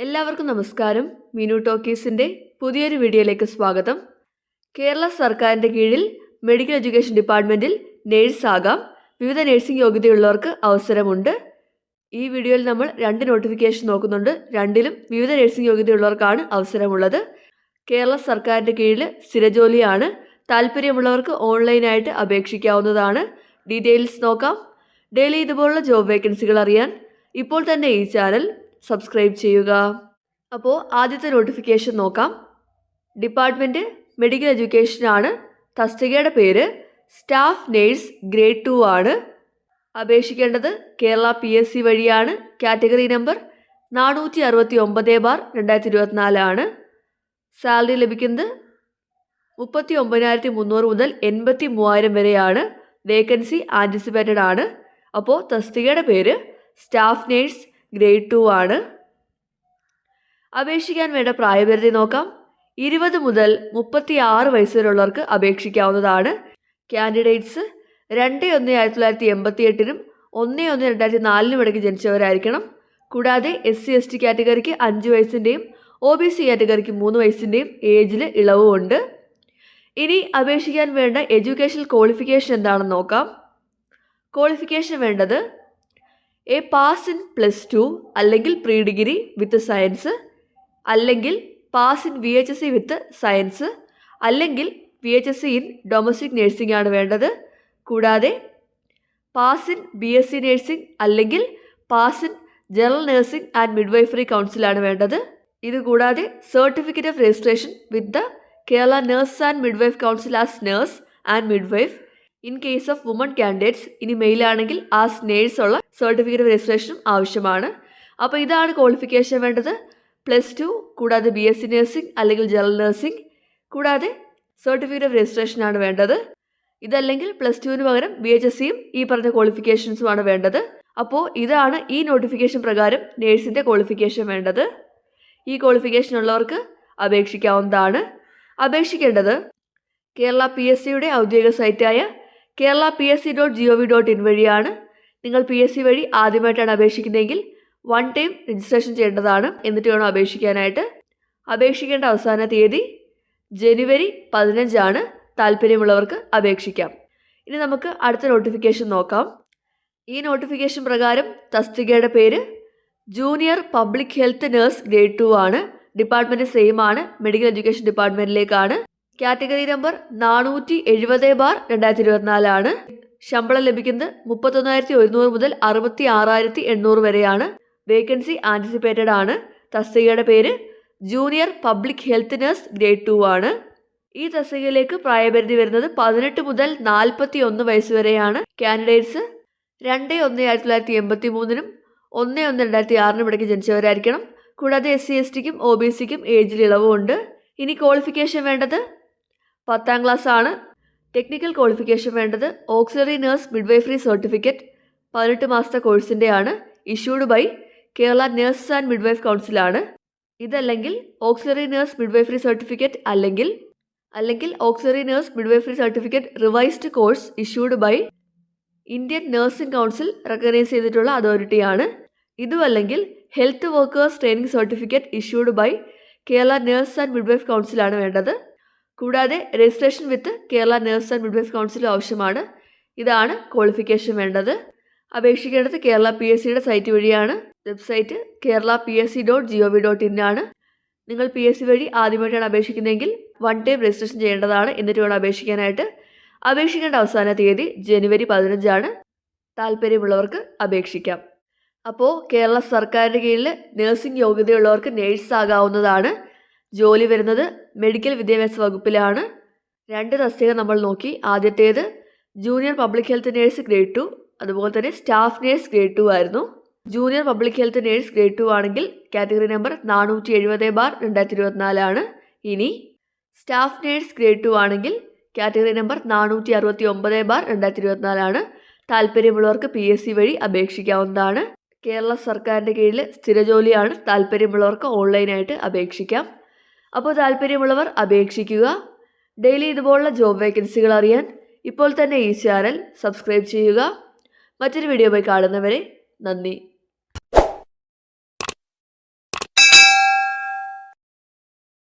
എല്ലാവർക്കും നമസ്കാരം. മീനു ടോക്കീസിൻ്റെ പുതിയൊരു വീഡിയോയിലേക്ക് സ്വാഗതം. കേരള സർക്കാരിൻ്റെ കീഴിൽ മെഡിക്കൽ എഡ്യൂക്കേഷൻ ഡിപ്പാർട്ട്മെൻറ്റിൽ നേഴ്സാകാം. വിവിധ നേഴ്സിംഗ് യോഗ്യതയുള്ളവർക്ക് അവസരമുണ്ട്. ഈ വീഡിയോയിൽ നമ്മൾ 2 നോട്ടിഫിക്കേഷൻ നോക്കുന്നുണ്ട്. രണ്ടിലും വിവിധ നേഴ്സിംഗ് യോഗ്യതയുള്ളവർക്കാണ് അവസരമുള്ളത്. കേരള സർക്കാരിൻ്റെ കീഴിൽ സ്ഥിരജോലിയാണ്. താല്പര്യമുള്ളവർക്ക് ഓൺലൈനായിട്ട് അപേക്ഷിക്കാവുന്നതാണ്. ഡീറ്റെയിൽസ് നോക്കാം. ഡെയിലി ഇതുപോലുള്ള ജോബ് വേക്കൻസികൾ അറിയാൻ ഇപ്പോൾ തന്നെ ഈ ചാനൽ സബ്സ്ക്രൈബ് ചെയ്യുക. അപ്പോൾ ആദ്യത്തെ നോട്ടിഫിക്കേഷൻ നോക്കാം. Department medical എഡ്യൂക്കേഷനാണ്. തസ്തികയുടെ പേര് സ്റ്റാഫ് നേഴ്സ് ഗ്രേഡ് 2 ആണ്. അപേക്ഷിക്കേണ്ടത് കേരള PSC വഴിയാണ്. കാറ്റഗറി നമ്പർ 469/2024 ആണ്. സാലറി ലഭിക്കുന്നത് 39,300 മുതൽ 83,000 വരെയാണ്. വേക്കൻസി ആൻറ്റിസിപ്പേറ്റഡ് ആണ്. അപ്പോൾ തസ്തികയുടെ പേര് സ്റ്റാഫ് നേഴ്സ് ഗ്രേഡ് 2 ആണ്. അപേക്ഷിക്കാൻ വേണ്ട പ്രായപരിധി നോക്കാം. 20 മുതൽ 36 വയസ്സ് വരെയുള്ളവർക്ക് അപേക്ഷിക്കാവുന്നതാണ്. കാൻഡിഡേറ്റ്സ് 2/1/1988 1/1/2004 ഇടയ്ക്ക് ജനിച്ചവരായിരിക്കണം. കൂടാതെ SC/ST കാറ്റഗറിക്ക് 5 വയസ്സിൻ്റെയും OBC കാറ്റഗറിക്ക് 3 വയസ്സിൻ്റെയും ഏജിൽ ഇളവുമുണ്ട്. ഇനി അപേക്ഷിക്കാൻ വേണ്ട എഡ്യൂക്കേഷണൽ ക്വാളിഫിക്കേഷൻ എന്താണെന്ന് നോക്കാം. ക്വാളിഫിക്കേഷൻ വേണ്ടത് പാസ് ഇൻ +2 അല്ലെങ്കിൽ പ്രീ ഡിഗ്രി വിത്ത് സയൻസ്, അല്ലെങ്കിൽ pass in VHSC with science, അല്ലെങ്കിൽ VHSC ഇൻ ഡൊമസ്റ്റിക് നഴ്സിംഗ് ആണ് വേണ്ടത്. കൂടാതെ പാസ് ഇൻ BSc നഴ്സിംഗ് അല്ലെങ്കിൽ pass in general nursing and midwifery കൗൺസിലാണ് വേണ്ടത്. ഇതുകൂടാതെ certificate of registration with the Kerala nurse and midwife council as nurse and midwife. In case of woman candidates ഇനി മെയിലാണെങ്കിൽ as nurse ഉള്ള സർട്ടിഫിക്കറ്റ് ഓഫ് രജിസ്ട്രേഷനും ആവശ്യമാണ്. അപ്പോൾ ഇതാണ് ക്വാളിഫിക്കേഷൻ വേണ്ടത്. +2 കൂടാതെ BSc നഴ്സിംഗ് അല്ലെങ്കിൽ ജനറൽ നഴ്സിംഗ്, കൂടാതെ സർട്ടിഫിക്കറ്റ് ഓഫ് രജിസ്ട്രേഷനാണ് വേണ്ടത്. ഇതല്ലെങ്കിൽ +2 പകരം VHSCയും ഈ പറഞ്ഞ ക്വാളിഫിക്കേഷൻസുമാണ് വേണ്ടത്. അപ്പോൾ ഇതാണ് ഈ നോട്ടിഫിക്കേഷൻ പ്രകാരം നേഴ്സിൻ്റെ ക്വാളിഫിക്കേഷൻ വേണ്ടത്. ഈ ക്വാളിഫിക്കേഷൻ ഉള്ളവർക്ക് അപേക്ഷിക്കാവുന്നതാണ്. അപേക്ഷിക്കേണ്ടത് കേരള PSCയുടെ ഔദ്യോഗിക സൈറ്റായ kerala.psc.gov.in വഴിയാണ്. നിങ്ങൾ PSC വഴി ആദ്യമായിട്ടാണ് അപേക്ഷിക്കുന്നതെങ്കിൽ 1 ടൈം രജിസ്ട്രേഷൻ ചെയ്യേണ്ടതാണ്. എന്നിട്ട് വേണം അപേക്ഷിക്കാനായിട്ട്. അപേക്ഷിക്കേണ്ട അവസാന തീയതി ജനുവരി 15 ആണ്. താല്പര്യമുള്ളവർക്ക് അപേക്ഷിക്കാം. ഇനി നമുക്ക് അടുത്ത നോട്ടിഫിക്കേഷൻ നോക്കാം. ഈ നോട്ടിഫിക്കേഷൻ പ്രകാരം തസ്തികയുടെ പേര് junior public health nurse grade 2 ആണ്. ഡിപ്പാർട്ട്മെൻറ്റ് സെയിം ആണ്. മെഡിക്കൽ എഡ്യൂക്കേഷൻ ഡിപ്പാർട്ട്മെൻറ്റിലേക്കാണ്. കാറ്റഗറി നമ്പർ 470/2024 ആണ്. ശമ്പളം ലഭിക്കുന്നത് 31,100 മുതൽ 66,800 വരെയാണ്. വേക്കൻസി ആൻറ്റിസിപ്പേറ്റഡ് ആണ്. തസ്തികയുടെ പേര് junior public health nurse grade 2 ആണ്. ഈ തസ്തികയിലേക്ക് പ്രായപരിധി വരുന്നത് 18 മുതൽ 41 വയസ്സ് വരെയാണ്. കാൻഡിഡേറ്റ്സ് 2/1/1983 1/1/2006 ഇടയ്ക്ക് ജനിച്ചവരായിരിക്കണം. കൂടാതെ SC/STക്കും OBCക്കും ഏജിൽ ഇളവുമുണ്ട്. ഇനി ക്വാളിഫിക്കേഷൻ വേണ്ടത് 10ാം ക്ലാസ് ആണ്. ടെക്നിക്കൽ ക്വാളിഫിക്കേഷൻ വേണ്ടത് ഓക്സിലറി നഴ്സ് മിഡ്വൈഫറി സർട്ടിഫിക്കറ്റ് 18 മാസത്തെ കോഴ്സിൻ്റെയാണ്. Issued by Kerala nurse and midwife കൗൺസിലാണ്. ഇതല്ലെങ്കിൽ ഓക്സിലറി നഴ്സ് മിഡ്വൈഫറി സർട്ടിഫിക്കറ്റ് അല്ലെങ്കിൽ auxiliary nurse midwifery certificate revised course issued by Indian nursing council recognise ചെയ്തിട്ടുള്ള അതോറിറ്റിയാണ്. ഇതുമല്ലെങ്കിൽ health workers training certificate issued by Kerala nurse and midwife കൗൺസിലാണ് വേണ്ടത്. കൂടാതെ registration with Kerala nurse and midwife കൗൺസിലും ആവശ്യമാണ്. ഇതാണ് ക്വാളിഫിക്കേഷൻ വേണ്ടത്. അപേക്ഷിക്കേണ്ടത് കേരള PSCയുടെ സൈറ്റ് വഴിയാണ്. വെബ്സൈറ്റ് kerala.psc.gov.in ആണ്. നിങ്ങൾ PSC വഴി ആദ്യമായിട്ടാണ് അപേക്ഷിക്കുന്നതെങ്കിൽ 1 ടൈം രജിസ്ട്രേഷൻ ചെയ്യേണ്ടതാണ്. എന്നിട്ട് വേണം അപേക്ഷിക്കാനായിട്ട്. അപേക്ഷിക്കേണ്ട അവസാന തീയതി ജനുവരി 15 ആണ്. താല്പര്യമുള്ളവർക്ക് അപേക്ഷിക്കാം. അപ്പോൾ കേരള സർക്കാരിൻ്റെ കീഴിൽ നഴ്സിംഗ് യോഗ്യതയുള്ളവർക്ക് നേഴ്സ് ആകാവുന്നതാണ്. ജോലി വരുന്നത് മെഡിക്കൽ വിദ്യാഭ്യാസ വകുപ്പിലാണ്. 2 തസ്തിക നമ്മൾ നോക്കി. ആദ്യത്തേത് junior public health nurse grade 2, അതുപോലെ തന്നെ സ്റ്റാഫ് നേഴ്സ് ഗ്രേഡ് 2 ആയിരുന്നു. Junior public health nurse grade 2 ആണെങ്കിൽ കാറ്റഗറി നമ്പർ 470/2024 ആണ്. ഇനി സ്റ്റാഫ് നേഴ്സ് ഗ്രേഡ് 2 ആണെങ്കിൽ കാറ്റഗറി നമ്പർ 469/2024 ആണ്. താല്പര്യമുള്ളവർക്ക് PSC വഴി അപേക്ഷിക്കാവുന്നതാണ്. കേരള സർക്കാരിൻ്റെ കീഴിൽ സ്ഥിരജോലിയാണ്. താല്പര്യമുള്ളവർക്ക് ഓൺലൈനായിട്ട് അപേക്ഷിക്കാം. അപ്പോൾ താല്പര്യമുള്ളവർ അപേക്ഷിക്കുക. ഡെയിലി ഇതുപോലുള്ള ജോബ് വേക്കൻസികൾ അറിയാൻ ഇപ്പോൾ തന്നെ ഈ ചാനൽ സബ്സ്ക്രൈബ് ചെയ്യുക. മറ്റൊരു വീഡിയോയുമായി കാണുന്നവരെ നന്ദി.